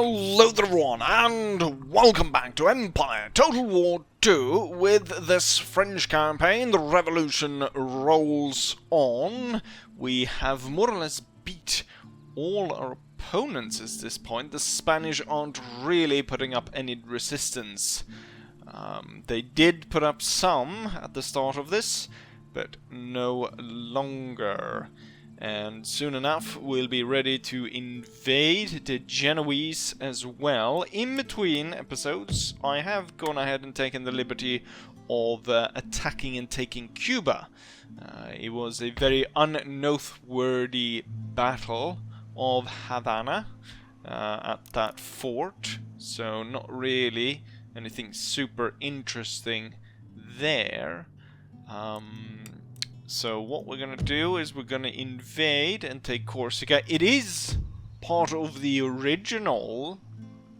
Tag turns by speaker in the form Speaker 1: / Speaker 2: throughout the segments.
Speaker 1: Hello there everyone, and welcome back to Empire Total War 2 with this French campaign. The revolution rolls on. We have more or less beat all our opponents at this point. The Spanish aren't really putting up any resistance. They did put up some at the start of this, but no longer. And soon enough we'll be ready to invade the Genoese as well. In between episodes I have gone ahead and taken the liberty of attacking and taking Cuba. It was a very unnoteworthy battle of Havana at that fort, so not really anything super interesting there. So what we're going to do is we're going to invade and take Corsica. It is part of the original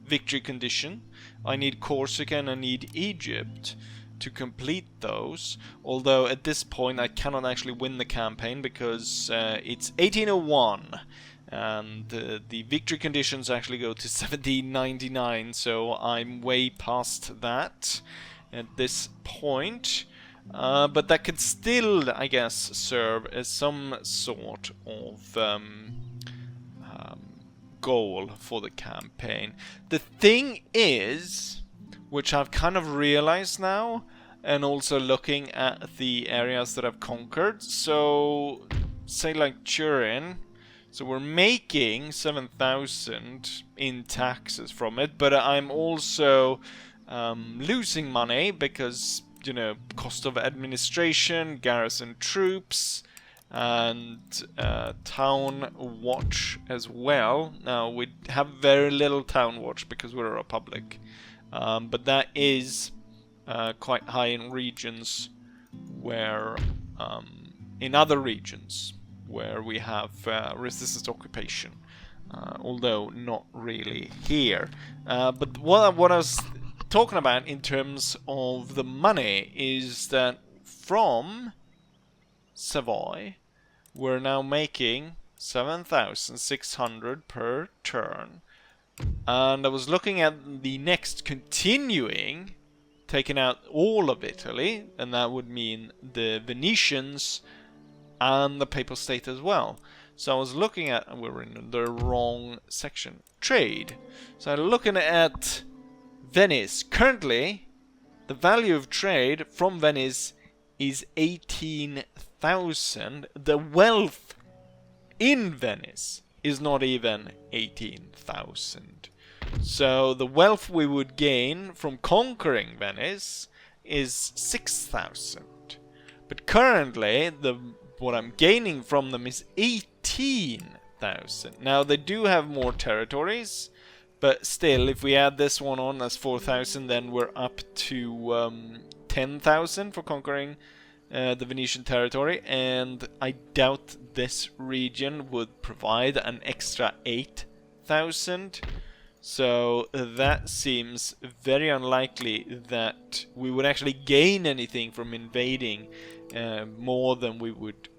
Speaker 1: victory condition. I need Corsica and I need Egypt to complete those. Although at this point I cannot actually win the campaign because it's 1801. And the victory conditions actually go to 1799. So I'm way past that at this point. But that could still, I guess, serve as some sort of goal for the campaign. The thing is, which I've kind of realized now, and also looking at the areas that I've conquered, so say like Turin, so we're making 7,000 in taxes from it, but I'm also losing money because, you know, cost of administration, garrison troops, and town watch as well. Now we have very little town watch because we're a republic, but that is quite high in regions where, in other regions where we have resistance to occupation, although not really here. But what I was talking about in terms of the money is that from Savoy we're now making 7,600 per turn, and I was looking at the next continuing, taking out all of Italy, and that would mean the Venetians and the Papal State as well. So I was looking at, we're in the wrong section, trade. So I'm looking at Venice. Currently, the value of trade from Venice is 18,000. The wealth in Venice is not even 18,000. So the wealth we would gain from conquering Venice is 6,000. But currently, what I'm gaining from them is 18,000. Now, they do have more territories, but still, if we add this one on, that's 4,000, then we're up to 10,000 for conquering the Venetian territory, and I doubt this region would provide an extra 8,000. So that seems very unlikely that we would actually gain anything from invading more than we would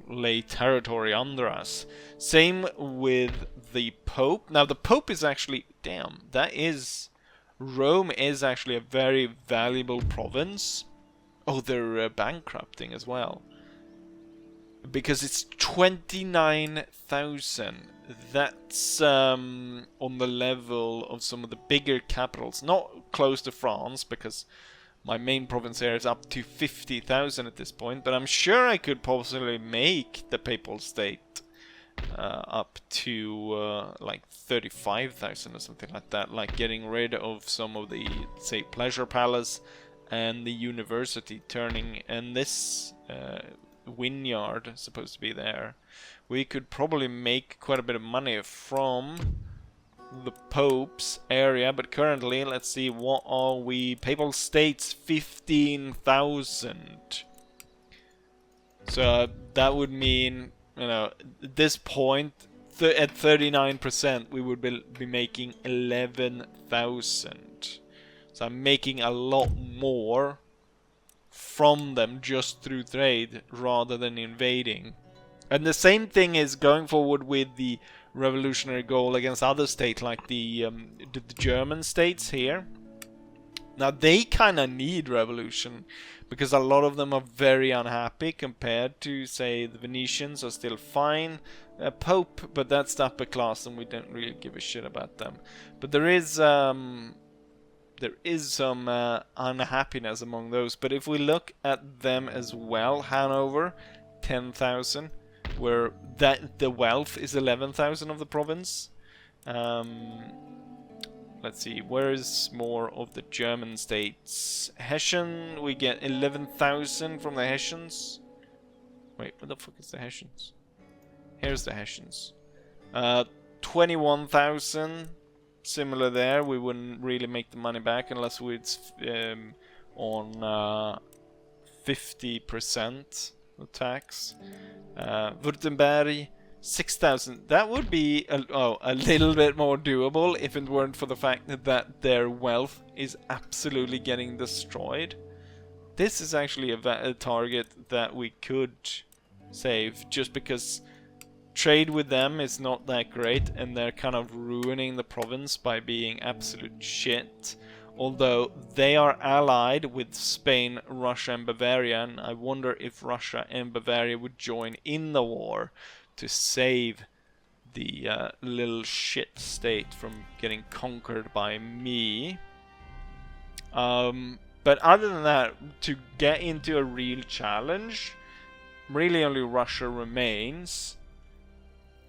Speaker 1: lay territory under us. Same with the Pope. Now the Pope is actually, damn, that is, Rome is actually a very valuable province. Oh, they're bankrupting as well, because it's 29,000. That's on the level of some of the bigger capitals, not close to France, because my main province here is up to 50,000 at this point, but I'm sure I could possibly make the Papal State up to like 35,000 or something like that, like getting rid of some of the, say, Pleasure Palace and the University, turning, and this vineyard supposed to be there. We could probably make quite a bit of money from the Pope's area, but currently, let's see, what are we? Papal States, 15,000. So that would mean, you know, at this point, at 39%, we would be making 11,000. So I'm making a lot more from them just through trade rather than invading. And the same thing is going forward with the revolutionary goal against other states like the German states here. Now they kind of need revolution because a lot of them are very unhappy compared to, say, the Venetians are still fine. Pope, but that's the upper class and we don't really give a shit about them. But there is some unhappiness among those. But if we look at them as well, Hanover, 10,000, where the wealth is 11,000 of the province. Let's see, where is more of the German states? Hessian, we get 11,000 from the Hessians. Wait, what the fuck is the Hessians? Here's the Hessians. 21,000. Similar there. We wouldn't really make the money back unless it's on 50% of tax. Württemberg, 6,000. That would be a little bit more doable if it weren't for the fact that their wealth is absolutely getting destroyed. This is actually a target that we could save just because trade with them is not that great and they're kind of ruining the province by being absolute shit. Although they are allied with Spain, Russia and Bavaria, and I wonder if Russia and Bavaria would join in the war to save the little shit state from getting conquered by me. But other than that, to get into a real challenge, really only Russia remains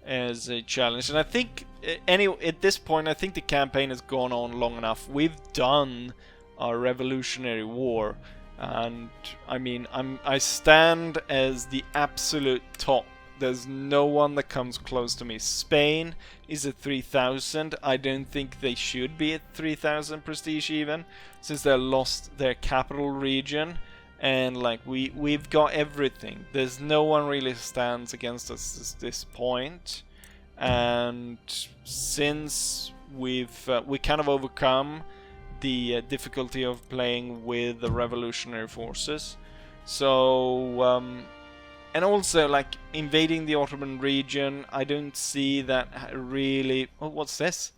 Speaker 1: as a challenge. And I think, at this point, I think the campaign has gone on long enough. We've done our Revolutionary War, and I mean, I stand as the absolute top. There's no one that comes close to me. Spain is at 3,000. I don't think they should be at 3,000 prestige even, since they lost their capital region. And like we've got everything. There's no one really stands against us at this point. And since we kind of overcome the difficulty of playing with the revolutionary forces, so and also like invading the Ottoman region, I don't see that really. Oh, what's this?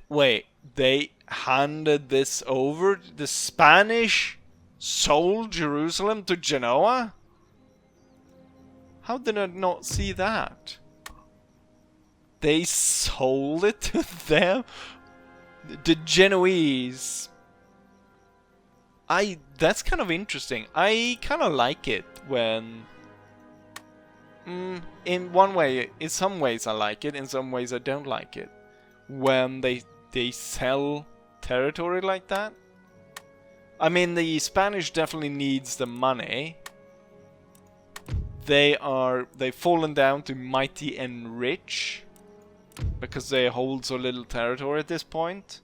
Speaker 1: Wait, they handed this over? The Spanish sold Jerusalem to Genoa? How did I not see that? They sold it to them? The Genoese. That's kind of interesting. I kind of like it when... in one way, in some ways I like it, in some ways I don't like it. When they sell territory like that. I mean, the Spanish definitely needs the money. They've fallen down to mighty and rich because they hold so little territory at this point.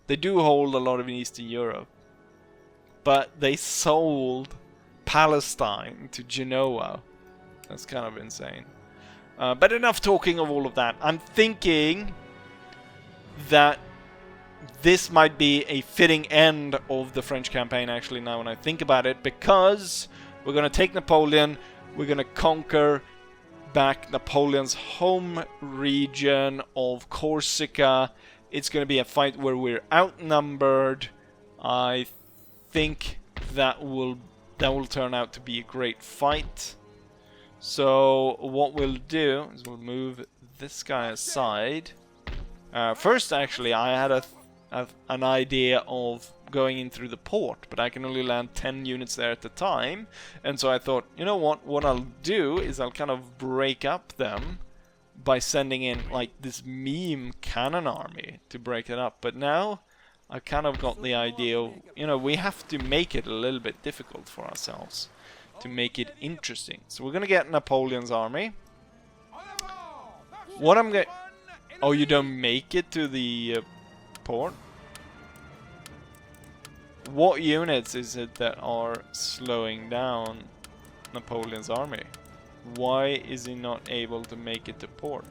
Speaker 1: They do hold a lot of in Eastern Europe, but they sold Palestine to Genoa. That's kind of insane. But enough talking of all of that. I'm thinking that this might be a fitting end of the French campaign, actually, now when I think about it, because we're going to take Napoleon, we're going to conquer back Napoleon's home region of Corsica. It's going to be a fight where we're outnumbered. I think that will turn out to be a great fight. So what we'll do is we'll move this guy aside. First, actually, I had an idea of going in through the port, but I can only land 10 units there at a time. And so I thought, you know what I'll do is I'll kind of break up them by sending in like this meme cannon army to break it up. But now I kind of got the idea of, we have to make it a little bit difficult for ourselves to make it interesting. So we're gonna get Napoleon's army. What I'm gonna... Oh, you don't make it to the port? What units is it that are slowing down Napoleon's army? Why is he not able to make it to port?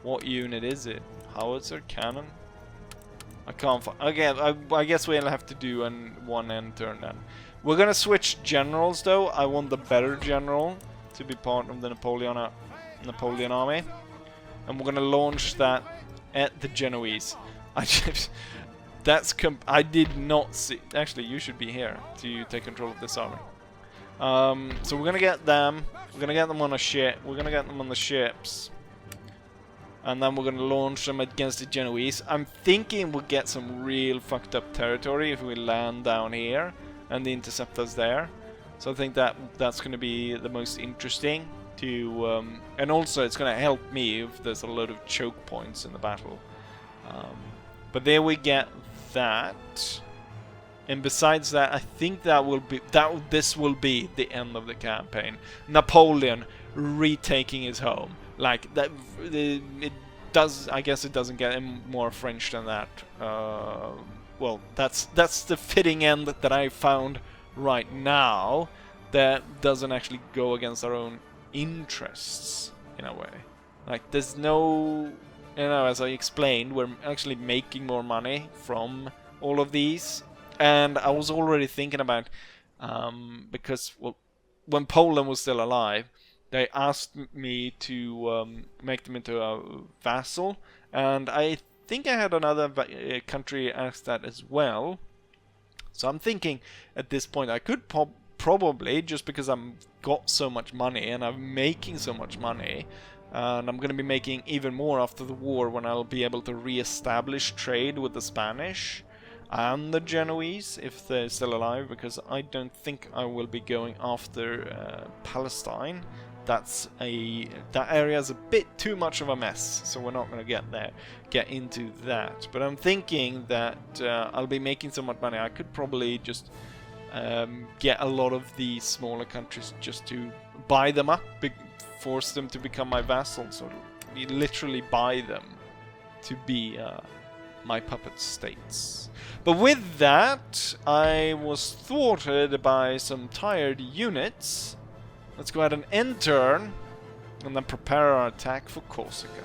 Speaker 1: What unit is it? Howitzer? Cannon? I can't find... Again, I guess we'll have to do one end turn then. We're gonna switch generals though. I want the better general. to be part of the Napoleon army. And we're gonna launch that at the Genoese. I did not see... Actually, you should be here to take control of this army. So we're gonna get them. We're gonna get them on a ship. We're gonna get them on the ships. And then we're gonna launch them against the Genoese. I'm thinking we'll get some real fucked up territory if we land down here and the interceptors there. So I think that's gonna be the most interesting to... and also it's gonna help me if there's a load of choke points in the battle. But there we get that. And besides that, I think this will be the end of the campaign. Napoleon retaking his home. Like that, it does. I guess it doesn't get any more French than that. Well, that's the fitting end that I found right now. That doesn't actually go against our own interests in a way. Like there's no, as I explained, we're actually making more money from all of these. And I was already thinking about, because well, when Poland was still alive, they asked me to make them into a vassal, and I think I had another country ask that as well. So I'm thinking at this point I could probably, just because I've got so much money and I'm making so much money, and I'm going to be making even more after the war when I'll be able to re-establish trade with the Spanish and the Genoese if they're still alive, because I don't think I will be going after Palestine. That area is a bit too much of a mess, so we're not going to get into that. But I'm thinking that I'll be making so much money, I could probably just get a lot of these smaller countries just to buy them up, force them to become my vassals, or literally buy them to be my puppet states. But with that, I was thwarted by some tired units. Let's go ahead and end turn, and then prepare our attack for Corsica.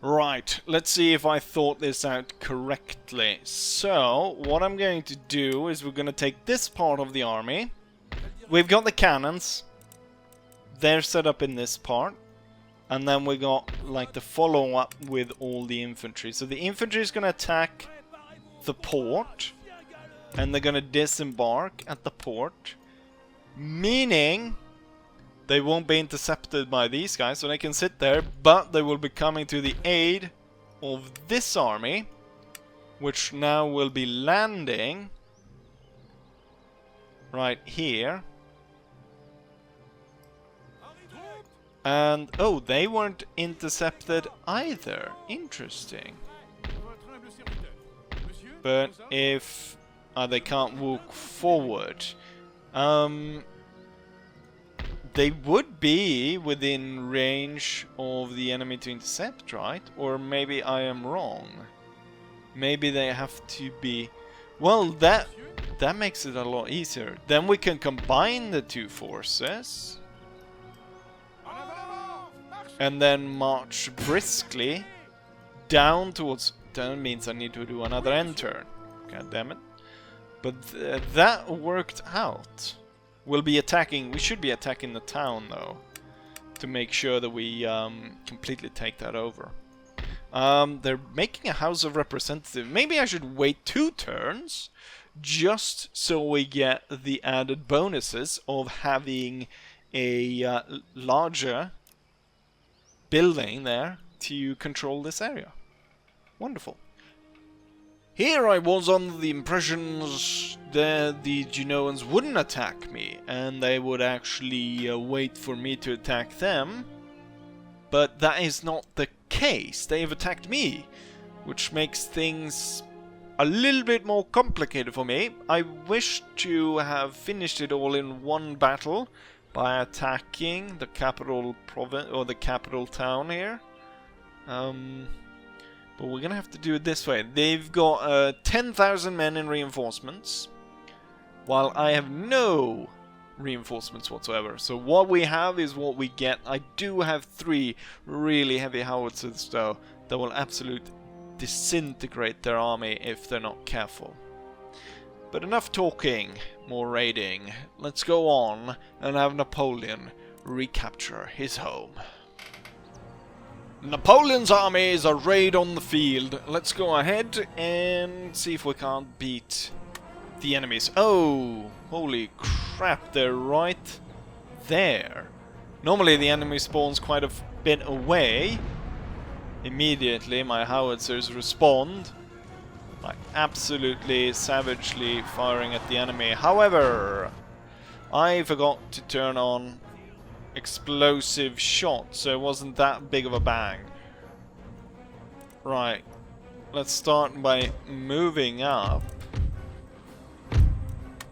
Speaker 1: Right, let's see if I thought this out correctly. So, what I'm going to do is we're going to take this part of the army. We've got the cannons. They're set up in this part. And then we got like the follow-up with all the infantry. So the infantry is going to attack the port, and they're going to disembark at the port, meaning they won't be intercepted by these guys, so they can sit there, but they will be coming to the aid of this army, which now will be landing right here. And oh, they weren't intercepted either. Interesting. But if they can't walk forward, they would be within range of the enemy to intercept, right? Or maybe I am wrong. Maybe they have to be... Well, that makes it a lot easier. Then we can combine the two forces and then march briskly down towards... That means I need to do another end turn. God damn it. But that worked out. We'll be attacking... We should be attacking the town, though, to make sure that we completely take that over. They're making a House of Representatives. Maybe I should wait 2 turns, just so we get the added bonuses of having a larger building there to control this area. Wonderful. Here I was under the impressions that the Genoans wouldn't attack me, and they would actually wait for me to attack them. But that is not the case. They have attacked me, which makes things a little bit more complicated for me. I wish to have finished it all in one battle by attacking the capital province or the capital town here. But we're gonna have to do it this way. They've got 10,000 men in reinforcements, while I have no reinforcements whatsoever. So what we have is what we get. I do have 3 really heavy howitzers, though, that will absolutely disintegrate their army if they're not careful. But enough talking, more raiding. Let's go on and have Napoleon recapture his home. Napoleon's armies are arrayed on the field. Let's go ahead and see if we can't beat the enemies. Oh, holy crap, they're right there. Normally the enemy spawns quite a bit away. Immediately my howitzers respond by absolutely savagely firing at the enemy. However, I forgot to turn on explosive shot, so it wasn't that big of a bang. Right, let's start by moving up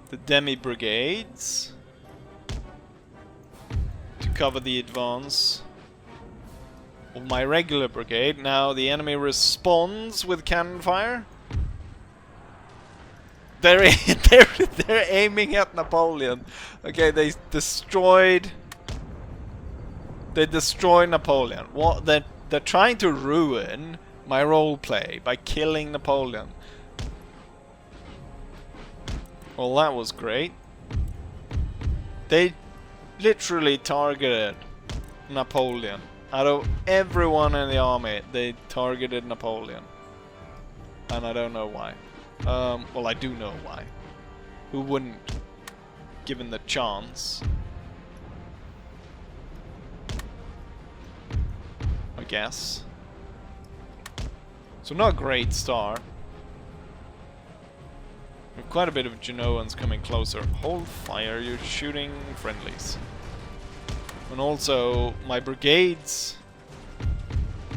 Speaker 1: the demi brigades to cover the advance of my regular brigade. Now the enemy responds with cannon fire. They're aiming at Napoleon. Okay, they destroy Napoleon. What they're trying to ruin my roleplay by killing Napoleon. Well, that was great. They literally targeted Napoleon. Out of everyone in the army, they targeted Napoleon. And I don't know why. Well, I do know why. Who wouldn't, given the chance? I guess. So not a great start. We have quite a bit of Genoans coming closer. Hold fire, you're shooting friendlies. And also, my brigades,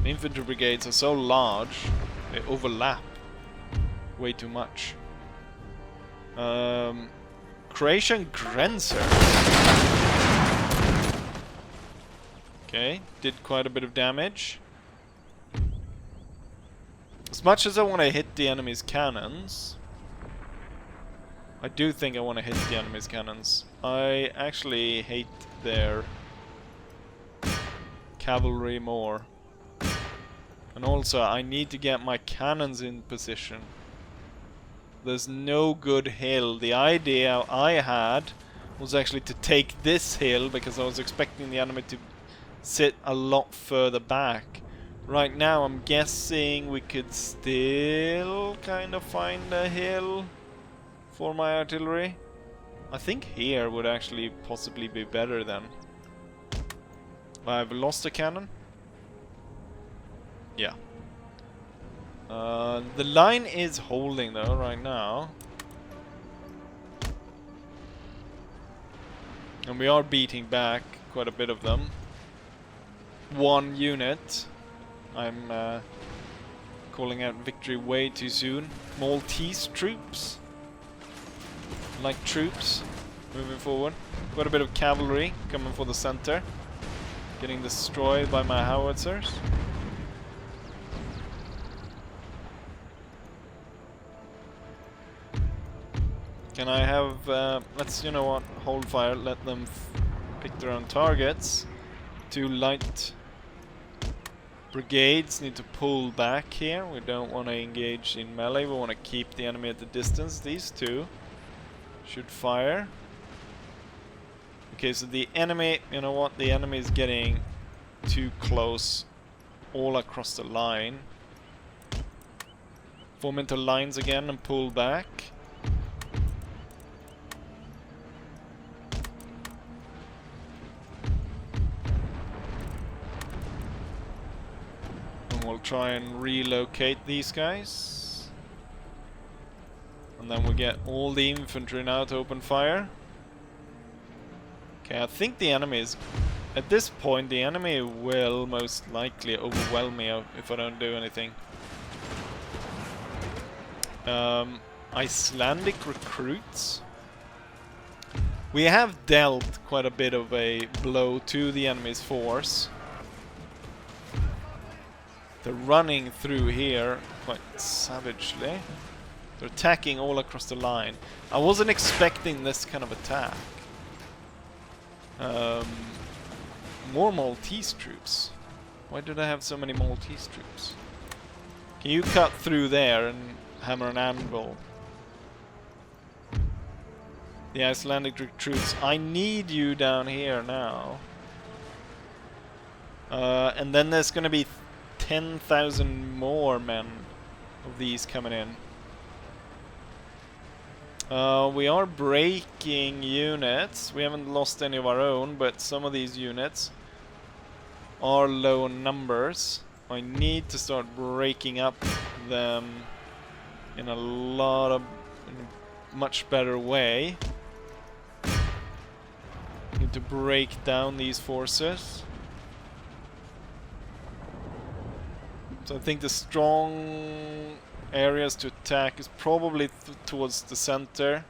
Speaker 1: the infantry brigades, are so large, they overlap way too much. Croatian Grenzer. Okay, did quite a bit of damage. As much as I want to hit the enemy's cannons, I do think I want to hit the enemy's cannons. I actually hate their cavalry more. And also, I need to get my cannons in position. There's no good hill. The idea I had was actually to take this hill because I was expecting the enemy to sit a lot further back. Right now I'm guessing we could still kind of find a hill for my artillery. I think here would actually possibly be better then. I've lost a cannon. Yeah. The line is holding though right now. And we are beating back quite a bit of them. One unit. I'm calling out victory way too soon. Maltese troops. Light troops moving forward. Quite a bit of cavalry coming for the center. Getting destroyed by my howitzers. Can I have, let's, you know what, hold fire, let them pick their own targets. Two light brigades need to pull back here. We don't want to engage in melee, we want to keep the enemy at the distance. These two should fire. Okay, so the enemy, you know what, the enemy is getting too close all across the line. Form into lines again and pull back. We'll try and relocate these guys. And then we get all the infantry now to open fire. Okay, I think the enemy is... At this point, the enemy will most likely overwhelm me if I don't do anything. Icelandic recruits. We have dealt quite a bit of a blow to the enemy's force. They're running through here quite savagely. They're attacking all across the line. I wasn't expecting this kind of attack. More Maltese troops. Why did I have so many Maltese troops? Can you cut through there and hammer an anvil? The Icelandic recruits. I need you down here now. And then there's gonna be 10,000 more men of these coming in. We are breaking units. We haven't lost any of our own, but some of these units are low in numbers. I need to start breaking up them in a much better way. Need to break down these forces. So I think the strong areas to attack is probably towards the center.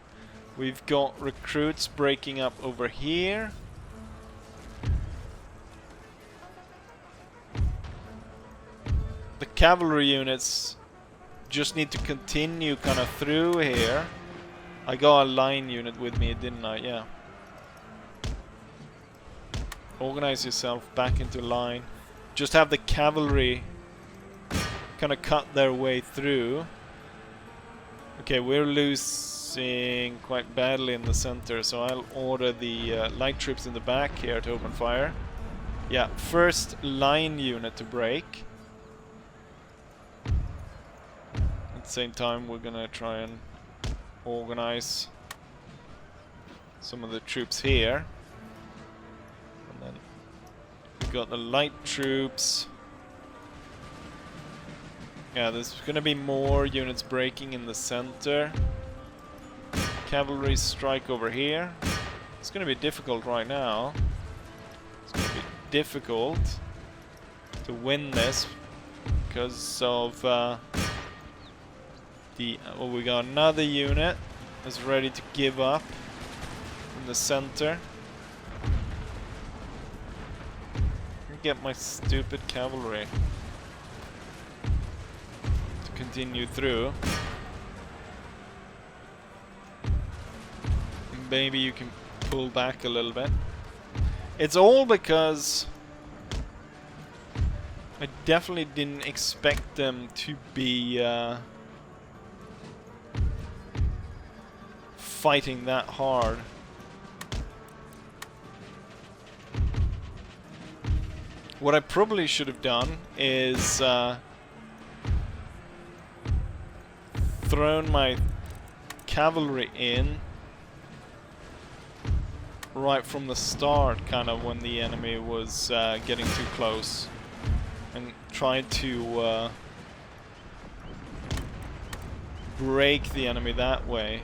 Speaker 1: We've got recruits breaking up over here. The cavalry units just need to continue kind of through here. I got a line unit with me, didn't I? Yeah. Organize yourself back into line. Just have the cavalry kind of cut their way through. Okay, we're losing quite badly in the center, so I'll order the light troops in the back here to open fire. Yeah, first line unit to break. At the same time, we're gonna try and organize some of the troops here. And then we got the light troops. Yeah, there's gonna be more units breaking in the center. Cavalry strike over here. It's gonna be difficult right now. It's gonna be difficult to win this because of well, we got another unit that's ready to give up in the center. Get my stupid cavalry continue through. Maybe you can pull back a little bit. It's all because I definitely didn't expect them to be fighting that hard. What I probably should have done is thrown my cavalry in right from the start, kind of when the enemy was getting too close, and tried to break the enemy that way.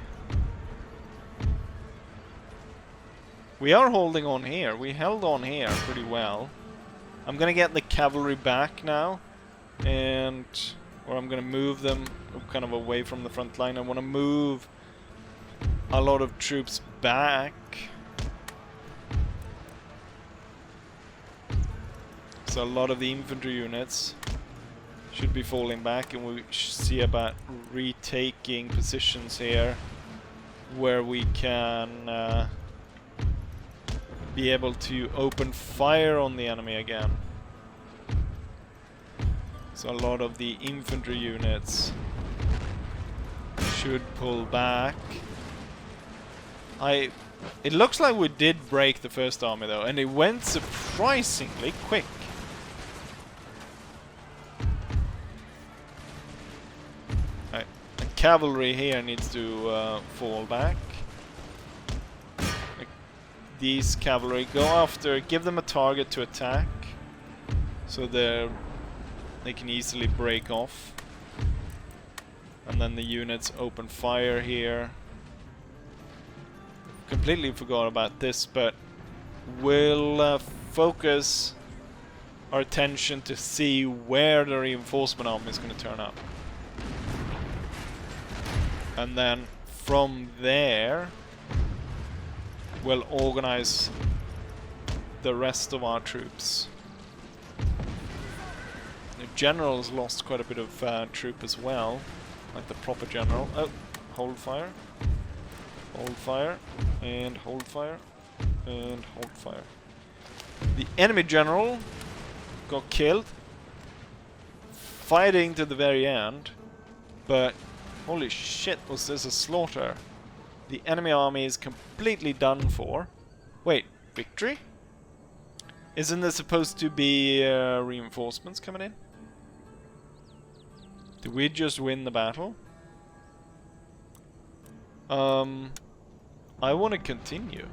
Speaker 1: We are holding on here. We held on here pretty well. I'm gonna get the cavalry back now, and or I'm gonna move them kind of away from the front line. I want to move a lot of troops back. So a lot of the infantry units should be falling back, and we see about retaking positions here where we can be able to open fire on the enemy again. So a lot of the infantry units should pull back. It looks like we did break the first army though, and it went surprisingly quick. Right. The cavalry here needs to fall back. These cavalry go after, give them a target to attack, so they can easily break off. And then the units open fire here. Completely forgot about this, but we'll focus our attention to see where the reinforcement army is going to turn up. And then from there, we'll organize the rest of our troops. The general's lost quite a bit of troop as well, like the proper general. Oh, hold fire. Hold fire, and hold fire, and hold fire. The enemy general got killed, fighting to the very end, but holy shit, was this a slaughter. The enemy army is completely done for. Wait, victory? Isn't there supposed to be reinforcements coming in? Did we just win the battle? I want to continue.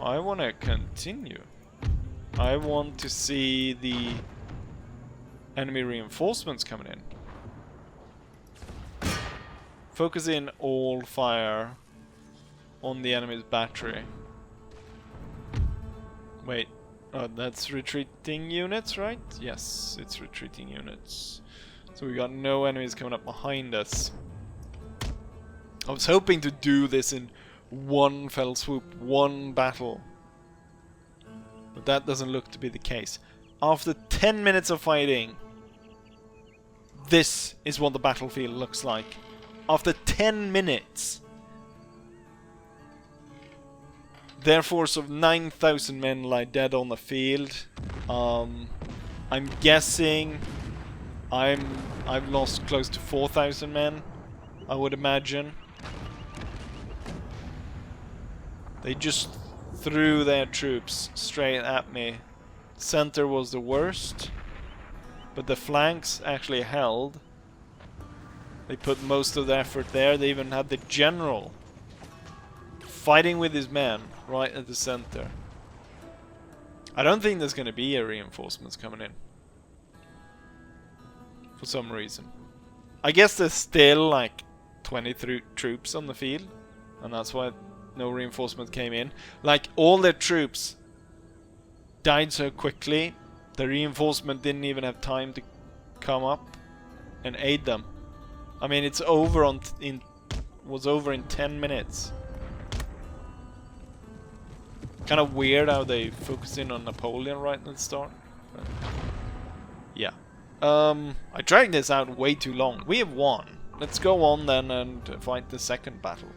Speaker 1: I want to continue. I want to see the enemy reinforcements coming in. Focus in all fire on the enemy's battery. Wait, that's retreating units, right? Yes, it's retreating units. So we got no enemies coming up behind us. I was hoping to do this in one fell swoop, one battle. But that doesn't look to be the case. After 10 minutes of fighting, this is what the battlefield looks like. After 10 minutes, their force of 9,000 men lie dead on the field. I'm guessing I've lost close to 4,000 men, I would imagine. They just threw their troops straight at me. Center was the worst, but the flanks actually held. They put most of the effort there. They even had the general fighting with his men right at the center. I don't think there's going to be a reinforcements coming in. For some reason. I guess there's still like 23 troops on the field, and that's why no reinforcement came in. Like, all their troops died so quickly, the reinforcement didn't even have time to come up and aid them. I mean, it's over was over in 10 minutes. Kind of weird how they focus in on Napoleon right at the start. But yeah. I dragged this out way too long. We have won. Let's go on then and fight the second battle.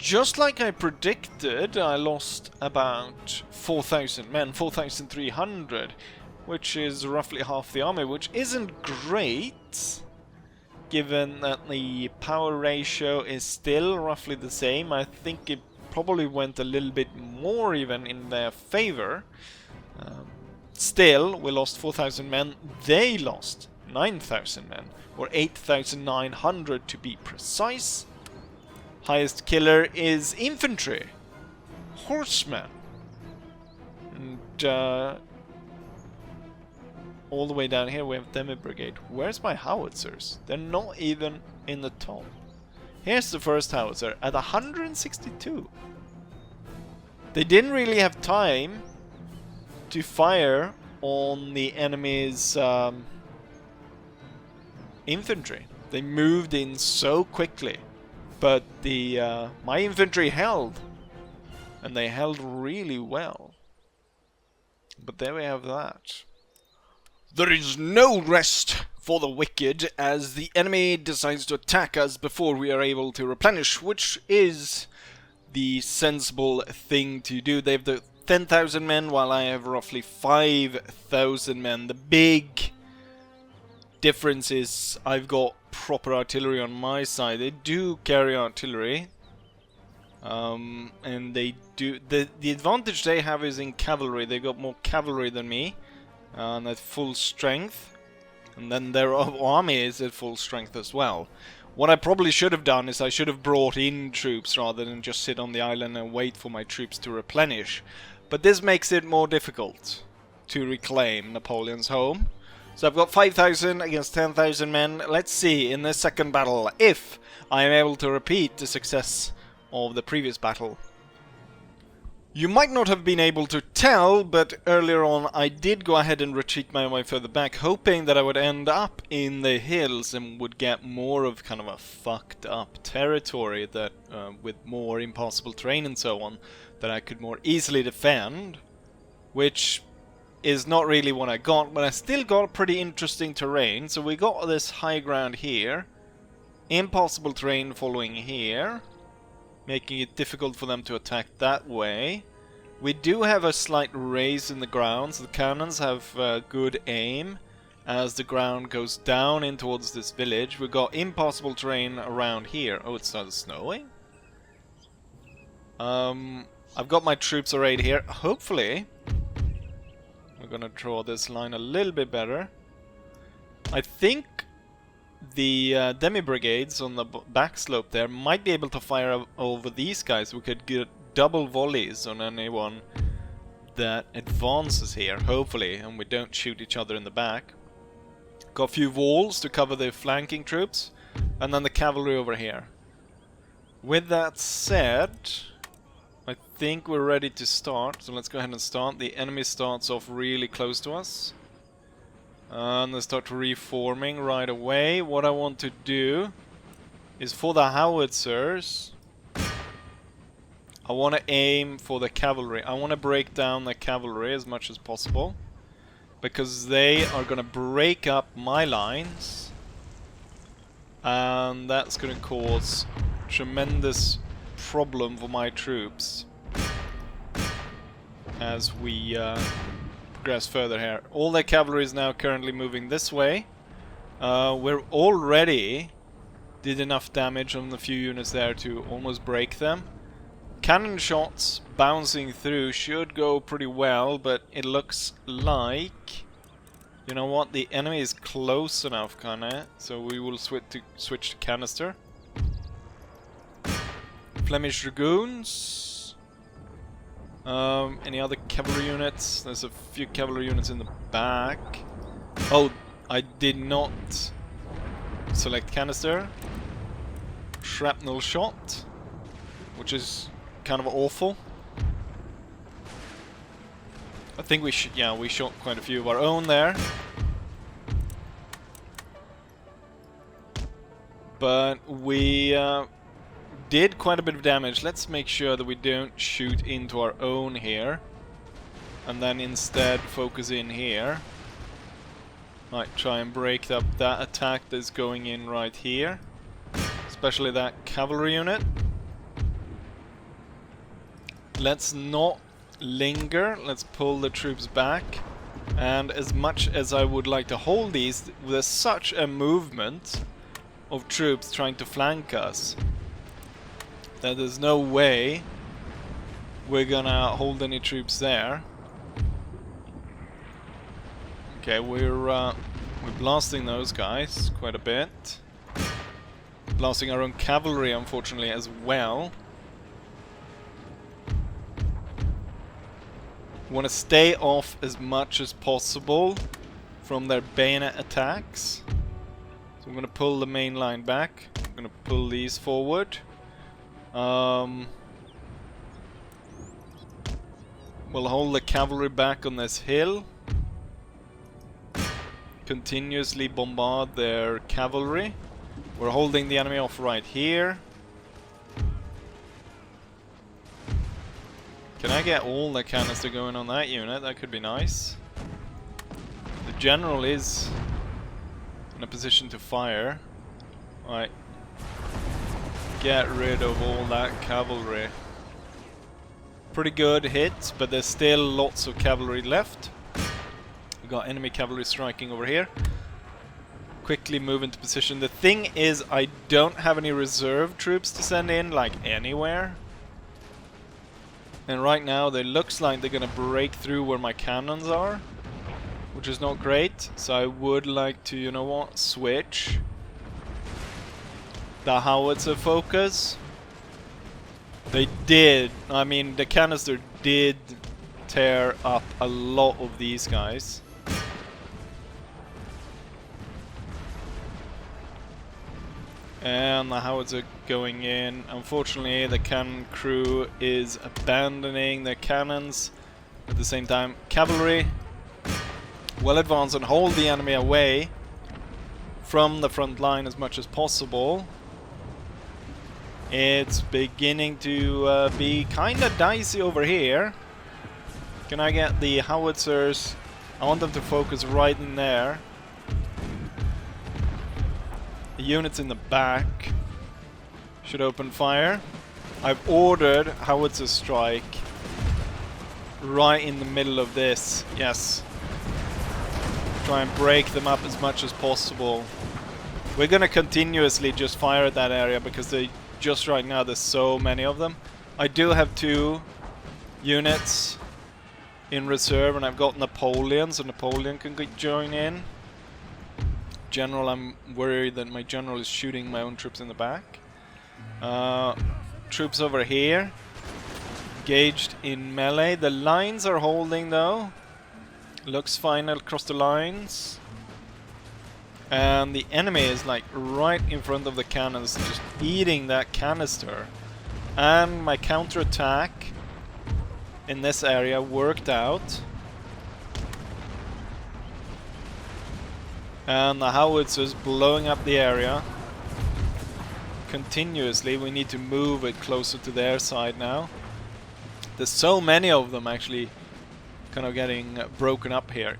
Speaker 1: just like I predicted, I lost about 4,000 men, 4,300, which is roughly half the army, which isn't great, given that the power ratio is still roughly the same. I think it probably went a little bit more even in their favor. Still, we lost 4,000 men. They lost 9,000 men, or 8,900 to be precise. Highest killer is infantry, horsemen, and all the way down here we have demi brigade. Where's my howitzers? They're not even in the top. Here's the first howitzer at 162. They didn't really have time to fire on the enemy's infantry. They moved in so quickly. But the my infantry held, and they held really well. But there we have that. There is no rest for the wicked as the enemy decides to attack us before we are able to replenish, which is the sensible thing to do. They have the 10,000 men while I have roughly 5,000 men. The big difference is I've got proper artillery on my side. They do carry artillery, and they do the advantage they have is in cavalry. They got more cavalry than me, and at full strength, and then their army is at full strength as well. What I probably should have done is I should have brought in troops rather than just sit on the island and wait for my troops to replenish. But this makes it more difficult to reclaim Napoleon's home. So I've got 5,000 against 10,000 men. Let's see in this second battle if I am able to repeat the success of the previous battle. You might not have been able to tell, but earlier on I did go ahead and retreat my way further back, hoping that I would end up in the hills and would get more of kind of a fucked up territory that with more impossible terrain and so on, that I could more easily defend, which is not really what I got, but I still got pretty interesting terrain. So we got this high ground here, impossible terrain following here, making it difficult for them to attack that way. We do have a slight raise in the ground, so the cannons have good aim as the ground goes down in towards this village. We got impossible terrain around here. Oh, it started snowing? I've got my troops arrayed here. Hopefully we're gonna draw this line a little bit better. I think the demi-brigades on the back slope there might be able to fire over these guys. We could get double volleys on anyone that advances here, hopefully, and we don't shoot each other in the back. Got a few walls to cover the flanking troops, and then the cavalry over here. With that said, I think we're ready to start, so let's go ahead and start. The enemy starts off really close to us. And they start reforming right away. What I want to do is for the howitzers, I want to aim for the cavalry. I want to break down the cavalry as much as possible, because they are going to break up my lines, and that's going to cause tremendous problem for my troops as we progress further here. All their cavalry is now currently moving this way. We're already did enough damage on the few units there to almost break them. Cannon shots bouncing through should go pretty well, but it looks like, you know what, the enemy is close enough, kinda, so we will switch to canister. Flemish Dragoons. Any other cavalry units? There's a few cavalry units in the back. Oh, I did not select canister. Shrapnel shot, which is kind of awful. I think we should, yeah, we shot quite a few of our own there. But we did quite a bit of damage. Let's make sure that we don't shoot into our own here, and then instead focus in here. Might try and break up that attack that's going in right here, especially that cavalry unit. Let's not linger. Let's pull the troops back. And as much as I would like to hold these, there's such a movement of troops trying to flank us that there's no way we're gonna hold any troops there. Okay, we're blasting those guys quite a bit. Blasting our own cavalry, unfortunately, as well. Want to stay off as much as possible from their bayonet attacks. So I'm going to pull the main line back. I'm going to pull these forward. We'll hold the cavalry back on this hill. Continuously bombard their cavalry. We're holding the enemy off right here. Can I get all the canister going on that unit? That could be nice. The general is in a position to fire. Right. Get rid of all that cavalry. Pretty good hit, but there's still lots of cavalry left. We've got enemy cavalry striking over here. Quickly move into position. The thing is, I don't have any reserve troops to send in, like, anywhere. And right now, it looks like they're gonna break through where my cannons are, which is not great. So I would like to, you know what, switch the howitzer focus. They did, I mean, the canister did tear up a lot of these guys. And the howitzer going in. Unfortunately, the cannon crew is abandoning their cannons. At the same time, cavalry will advance and hold the enemy away from the front line as much as possible. It's beginning to be kind of dicey over here. Can I get the howitzers? I want them to focus right in there. The units in the back should open fire. I've ordered howitzer strike right in the middle of this. Yes. Try and break them up as much as possible. We're gonna continuously just fire at that area because they just right now there's so many of them. I do have 2 units in reserve, and I've got Napoleon, so Napoleon can join in. General, I'm worried that my general is shooting my own troops in the back. Troops over here, engaged in melee. The lines are holding though. Looks fine across the lines. And the enemy is like right in front of the cannons, just eating that canister. And my counterattack in this area worked out. And the howitzers blowing up the area continuously. We need to move it closer to their side now. There's so many of them actually kind of getting broken up here.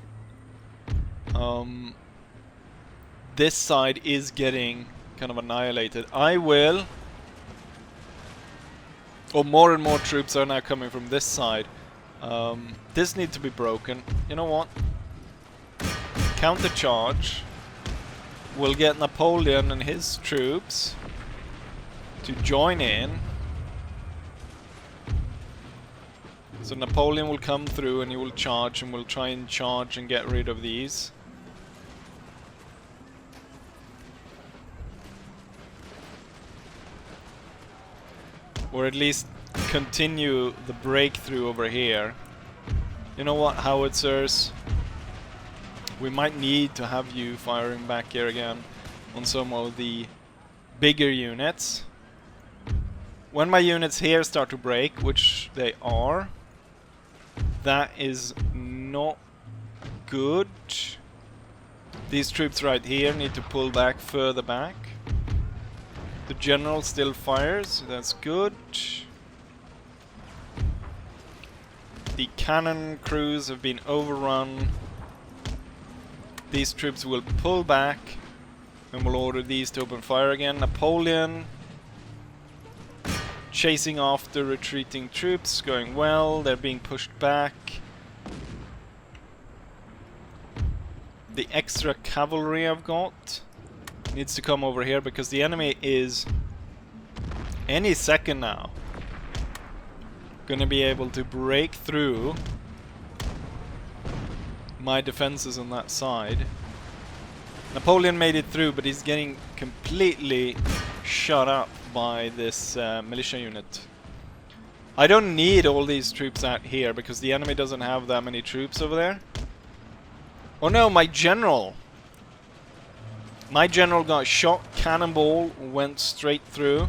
Speaker 1: This side is getting kind of annihilated. I will... Or more and more troops are now coming from this side. This needs to be broken. You know what? Counter-charge. We'll get Napoleon and his troops to join in. So Napoleon will come through and he will charge, and we'll try and charge and get rid of these. Or at least continue the breakthrough over here. You know what, howitzers? We might need to have you firing back here again on some of the bigger units. When my units here start to break, which they are, that is not good. These troops right here need to pull back further back. The general still fires, that's good. The cannon crews have been overrun. These troops will pull back and we'll order these to open fire again. Napoleon Chasing after retreating troops, going well. They're being pushed back. The extra cavalry I've got needs to come over here because the enemy is any second now gonna be able to break through my defenses on that side. Napoleon made it through, but he's getting completely shut up by this militia unit. I don't need all these troops out here because the enemy doesn't have that many troops over there. Oh no, my general! My general got shot, cannonball, went straight through.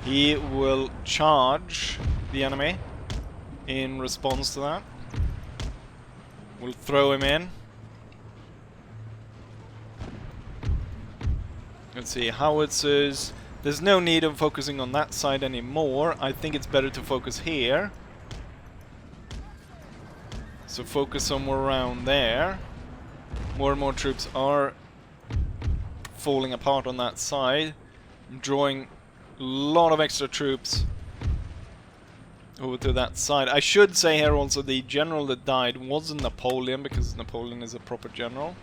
Speaker 1: He will charge the enemy in response to that. We'll throw him in. Let's see, howitzers. There's no need of focusing on that side anymore. I think it's better to focus here. So focus somewhere around there. More and more troops are falling apart on that side. I'm drawing a lot of extra troops over to that side. I should say here also the general that died wasn't Napoleon, because Napoleon is a proper general.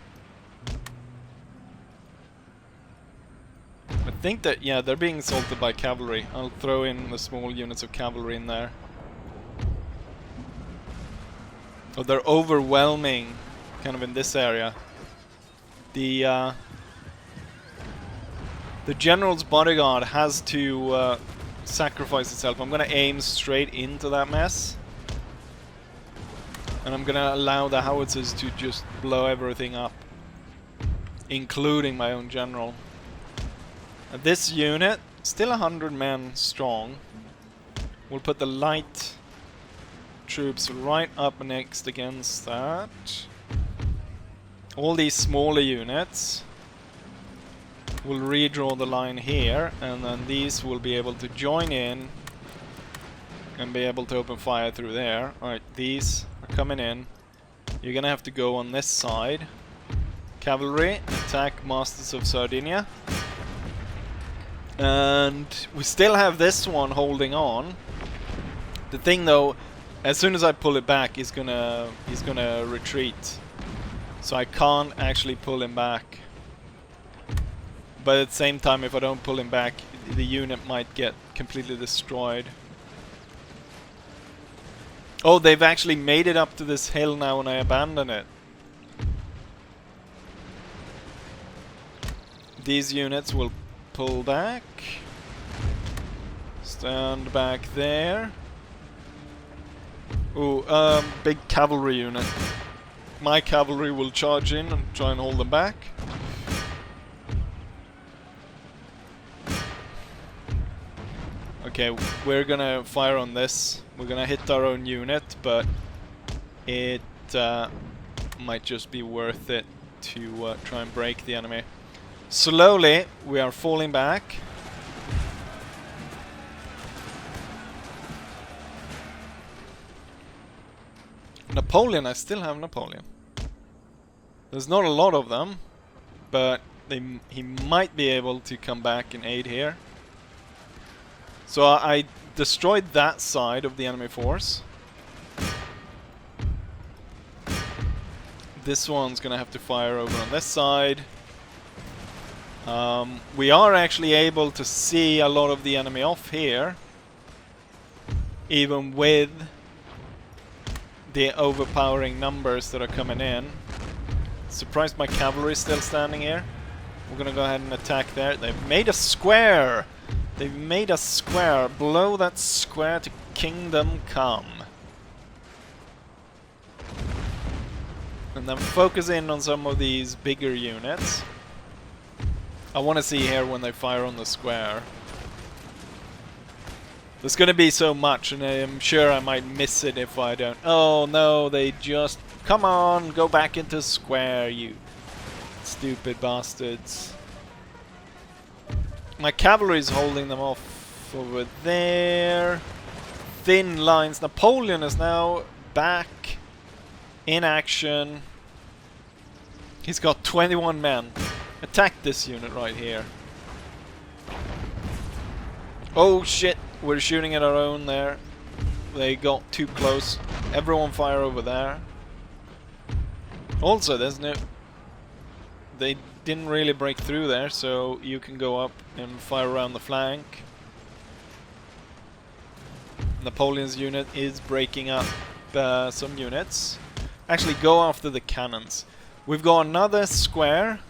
Speaker 1: I think that, yeah, they're being assaulted by cavalry. I'll throw in the small units of cavalry in there. Oh, they're overwhelming, kind of in this area. The general's bodyguard has to sacrifice itself. I'm gonna aim straight into that mess, and I'm gonna allow the howitzers to just blow everything up, including my own general. This unit, still 100 men strong. We'll put the light troops right up next against that. All these smaller units will redraw the line here, and then these will be able to join in and be able to open fire through there. Alright, these are coming in. You're gonna have to go on this side. Cavalry, attack Masters of Sardinia. And we still have this one holding on. The thing though, as soon as I pull it back, he's gonna retreat. So I can't actually pull him back. But at the same time, if I don't pull him back, the unit might get completely destroyed. Oh, they've actually made it up to this hill now when I abandon it. These units will pull back. Stand back there. Ooh, big cavalry unit. My cavalry will charge in and try and hold them back. Okay, we're gonna fire on this. We're gonna hit our own unit, but it might just be worth it to try and break the enemy. Slowly, we are falling back. Napoleon, I still have Napoleon. There's not a lot of them, but he might be able to come back and aid here. So I destroyed that side of the enemy force. This one's gonna have to fire over on this side. We are actually able to see a lot of the enemy off here, even with the overpowering numbers that are coming in. Surprised my cavalry is still standing here. We're gonna go ahead and attack there. They've made a square! They've made a square. Blow that square to Kingdom Come. And then focus in on some of these bigger units. I want to see here when they fire on the square. There's going to be so much, and I'm sure I might miss it if I don't. Oh no, they just... Come on, go back into square, you stupid bastards. My cavalry is holding them off over there. Thin lines. Napoleon is now back in action. He's got 21 men. Attack this unit right here. Oh shit, we're shooting at our own there. They got too close. Everyone fire over there. Also, there's no... They didn't really break through there, so you can go up and fire around the flank. Napoleon's unit is breaking up some units. Actually, go after the cannons. We've got another square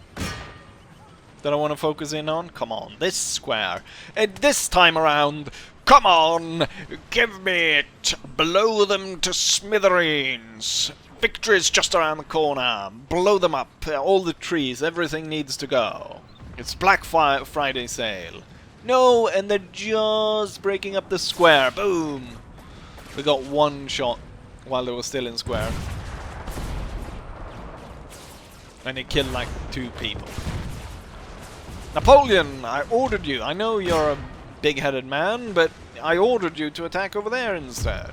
Speaker 1: that I want to focus in on. Come on, this square. And this time around, come on, give me it. Blow them to smithereens. Victory's just around the corner. Blow them up. All the trees, everything needs to go. It's Black Friday sale. No, and they're just breaking up the square. Boom. We got one shot while they were still in square. And it killed like 2 people. Napoleon, I ordered you. I know you're a big-headed man, but I ordered you to attack over there instead.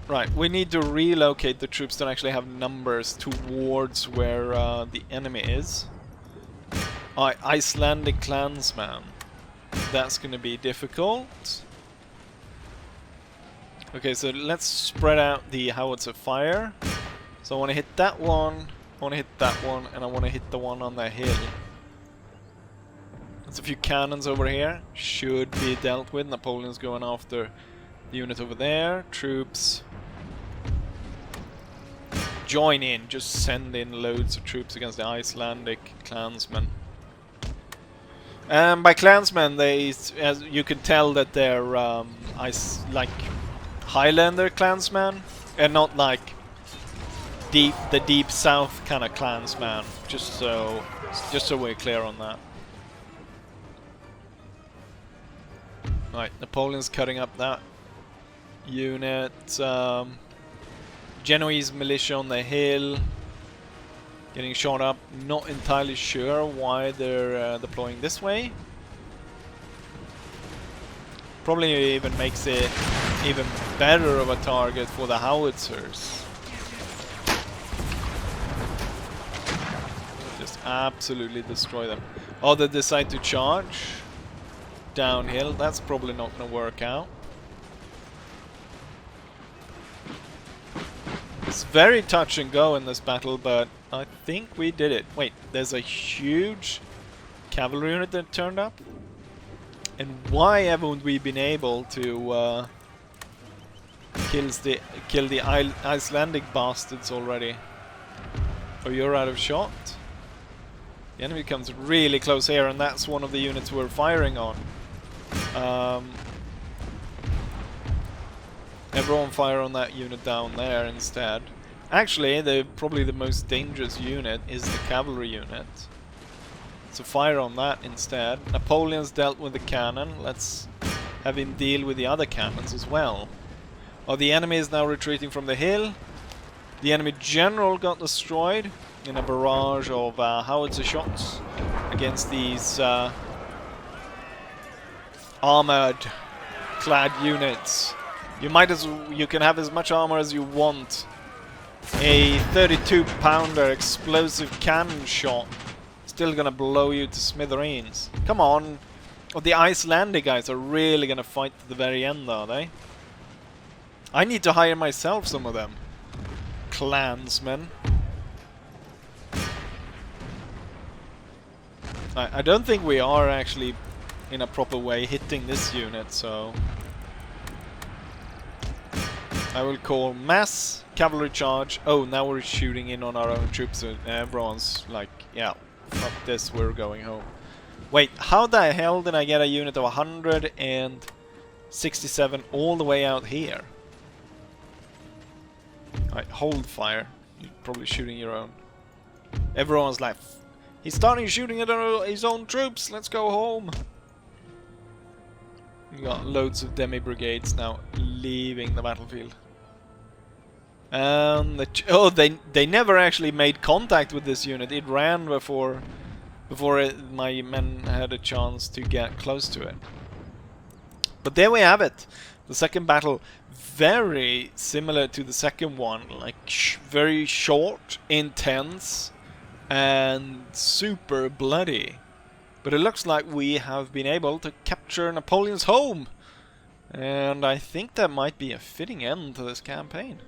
Speaker 1: Right, we need to relocate the troops that actually have numbers towards where the enemy is. Icelandic clansman. That's going to be difficult. Okay, so let's spread out the howitzer fire. So I want to hit that one, I want to hit that one, and I want to hit the one on the hill. There's a few cannons over here. Should be dealt with. Napoleon's going after the unit over there. Troops. Join in. Just send in loads of troops against the Icelandic clansmen. By clansmen, they, as you can tell, that they're like Highlander clansmen, and not like the deep south kind of clansman. Just so we're clear on that. Right, Napoleon's cutting up that unit. Genoese militia on the hill. Getting shot up. Not entirely sure why they're deploying this way. Probably even makes it even better of a target for the howitzers. Just absolutely destroy them. Oh, they decide to charge downhill. That's probably not going to work out. It's very touch and go in this battle, but I think we did it. Wait, there's a huge cavalry unit that turned up? And why haven't we been able to kill the Icelandic bastards already? Oh, you're out of shot? The enemy comes really close here, and that's one of the units we're firing on. Everyone fire on that unit down there instead. Actually, probably the most dangerous unit is the cavalry unit. So fire on that instead. Napoleon's dealt with the cannon. Let's have him deal with the other cannons as well. Oh, the enemy is now retreating from the hill. The enemy general got destroyed in a barrage of howitzer shots against these armored clad units. You can have as much armor as you want. A 32-pounder explosive cannon shot still gonna blow you to smithereens. Come on. Oh, the Icelandic guys are really gonna fight to the very end, are they? I need to hire myself some of them. Clansmen. I don't think we are actually in a proper way hitting this unit, so I will call mass cavalry charge. Oh, now we're shooting in on our own troops, and everyone's like, yeah, fuck this, we're going home. Wait, how the hell did I get a unit of 167 all the way out here? Alright, hold fire. You're probably shooting your own. Everyone's like, he's starting shooting at his own troops, let's go home. We got loads of demi-brigades now leaving the battlefield. And they never actually made contact with this unit. It ran before my men had a chance to get close to it. But there we have it. The second battle, very similar to the second one, like very short, intense, and super bloody. But it looks like we have been able to capture Napoleon's home. And I think that might be a fitting end to this campaign.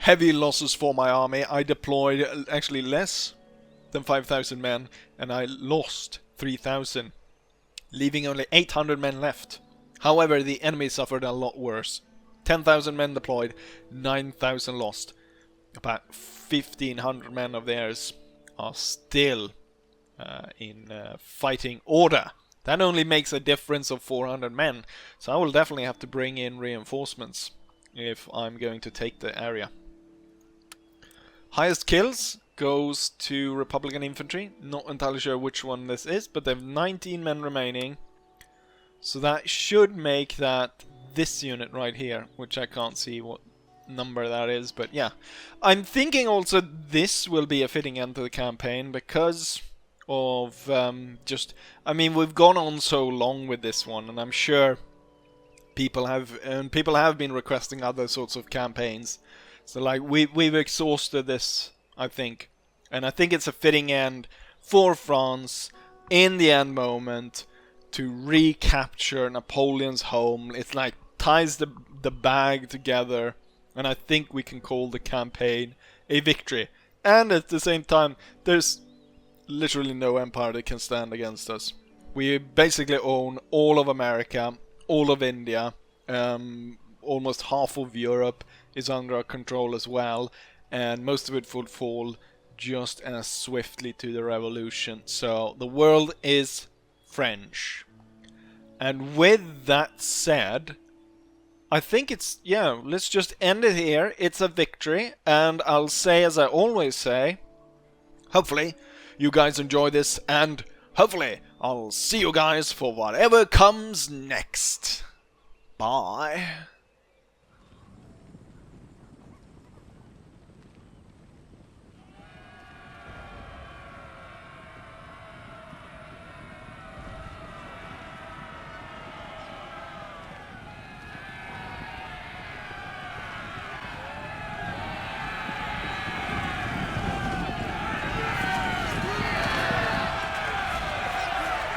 Speaker 1: heavy losses for my army. I deployed actually less than 5,000 men, and I lost 3,000, leaving only 800 men left. However, the enemy suffered a lot worse. 10,000 men deployed, 9,000 lost. About 1,500 men of theirs are still in fighting order. That only makes a difference of 400 men, so I will definitely have to bring in reinforcements if I'm going to take the area. Highest kills goes to Republican infantry. Not entirely sure which one this is, but they have 19 men remaining. So that should make that this unit right here, which I can't see what number that is, but yeah. I'm thinking also this will be a fitting end to the campaign because of I mean, we've gone on so long with this one, and I'm sure people have been requesting other sorts of campaigns. So like we've exhausted this, I think, and I think it's a fitting end for France in the end moment to recapture Napoleon's home. It's like ties the bag together, and I think we can call the campaign a victory. And at the same time, there's literally no empire that can stand against us. We basically own all of America, all of India, almost half of Europe is under our control as well, and most of it would fall just as swiftly to the revolution. So the world is French. And with that said, I think it's, yeah, let's just end it here. It's a victory, and I'll say, as I always say, hopefully you guys enjoy this, and hopefully I'll see you guys for whatever comes next. Bye.